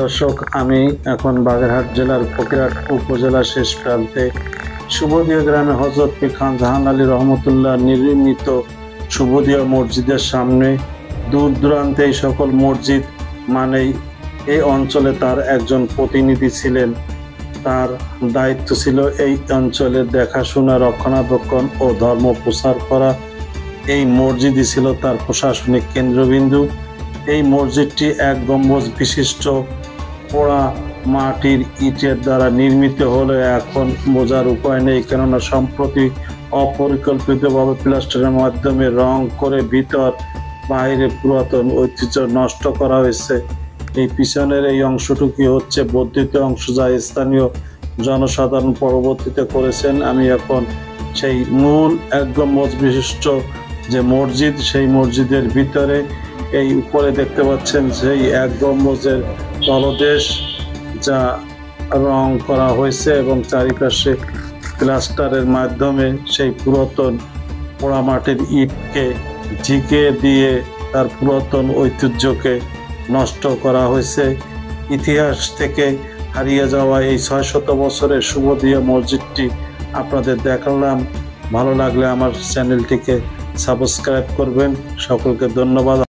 দর্শক, আমি এখন বাগেরহাট জেলার ফকিরহাট উপজেলার শেষ প্রান্তে সুবদিয়া গ্রামে হযরত পীর খান জাহান আলী রহমতুল্লাহ নির্মিত সুবদিয়া মসজিদের সামনে। দূর দূরান্তে এই সকল মসজিদ মানেই এই অঞ্চলে তার একজন প্রতিনিধি ছিলেন। তার দায়িত্ব ছিল এই অঞ্চলের দেখাশোনা, রক্ষণাবেক্ষণ ও ধর্ম প্রচার করা। এই মসজিদই ছিল তার প্রশাসনিক কেন্দ্রবিন্দু। এই মসজিদটি এক গম্বুজ বিশিষ্ট পোড়া মাটির ইটের দ্বারা নির্মিত হলে এখন বোঝার উপায় নেই, কেননা সম্প্রতি অপরিকল্পিতভাবে প্লাস্টারের মাধ্যমে রং করে ভিতর বাইরে পুরাতন ঐতিহ্য নষ্ট করা হয়েছে। এই পিছনের এই অংশটুকু হচ্ছে বর্ধিত অংশ, যা স্থানীয় জনসাধারণ পরবর্তীতে করেছেন। আমি এখন সেই মূল এক গম্বুজ বিশিষ্ট যে মসজিদ, সেই মসজিদের ভিতরে এই উপরে দেখতে পাচ্ছেন সেই এক গম্বুজের তলদেশ যা রং করা হয়েছে এবং চারিপাশে প্লাস্টারের মাধ্যমে সেই পুরাতন পোড়ামাটির ইটকে ঢেকে দিয়ে তার পুরাতন ঐতিহ্যকে নষ্ট করা হয়েছে। ইতিহাস থেকে হারিয়ে যাওয়া এই 600 বছরের সুবদিয়া মসজিদটি আপনাদের দেখালাম। ভালো লাগলে আমার চ্যানেলটিকে সাবস্ক্রাইব করবেন। সকলকে ধন্যবাদ।